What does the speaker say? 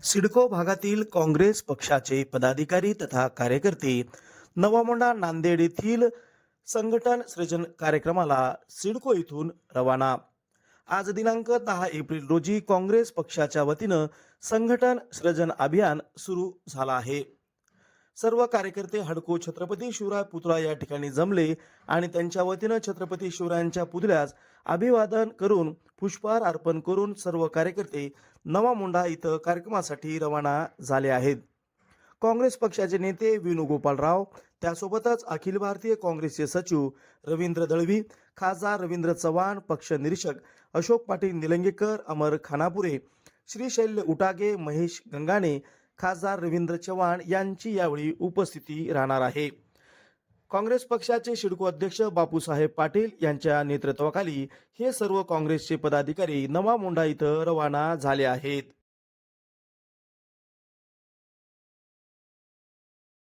सिडको भागातील काँग्रेस पक्षाचे पदाधिकारी तथा कार्यकर्ते नवा नांदेड येथील संघटन सृजन कार्यक्रमाला सिडको इथून रवाना। आज दिनांक 10 एप्रिल रोजी काँग्रेस पक्षाच्या वतीनं संघटन सृजन अभियान सुरू झाला आहे। सर्व कार्यकर्ते हडको छत्रपती शिवराय पुतळा या ठिकाणी जमले आणि त्यांच्या वतीनं छत्रपती शिवरायांच्या पुतळ्यास अभिवादन करून पुष्पहार अर्पण करून सर्व कार्यकर्ते नवा मोंढा इथं कार्यक्रमासाठी रवाना झाले आहेत। काँग्रेस पक्षाचे नेते वेणुगोपालराव, त्यासोबतच अखिल भारतीय काँग्रेसचे सचिव रवींद्र दळवी, खासदार रवींद्र चव्हाण, पक्ष निरीक्षक अशोक पाटील निलंगेकर, अमर खानापुरे, श्रीशैल्य उटागे, महेश गंगाणे, खासदार रवींद्र चव्हाण यांची यावेळी उपस्थिती राहणार आहे। काँग्रेस पक्षाचे सिडको अध्यक्ष बापूसाहेब पाटील यांच्या नेतृत्वाखाली हे सर्व काँग्रेसचे पदाधिकारी नवा मोंढा इथं रवाना झाले आहेत।